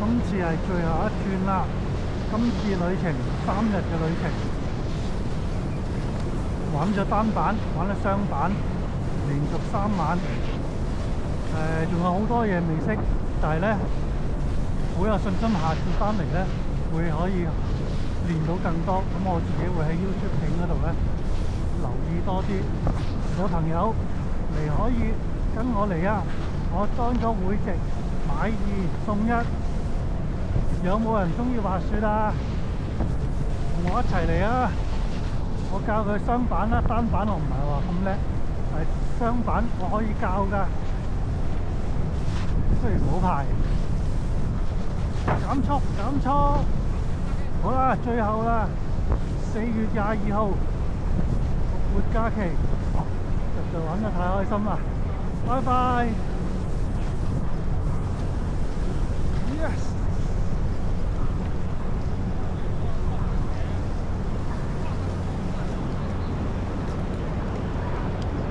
今次係最後一轉啦，今次旅程3日嘅旅程，玩咗單板，玩咗雙板，連續3晚，仲有好多嘢未識，但係咧好有信心，下次翻嚟咧會可以練到更多，咁我自己會喺 YouTube 片嗰度咧留意多啲。有朋友嚟可以跟我嚟啊！我裝咗會籍，買2送1。有冇人中意滑雪啊？同我一齊嚟啊！我教佢雙板啦，單板我唔係話咁叻，但係雙板我可以教㗎。雖然冇牌，減速減速。好啦，最後啦，4月22號復活假期，實在玩得太開心啦！拜拜。Yes。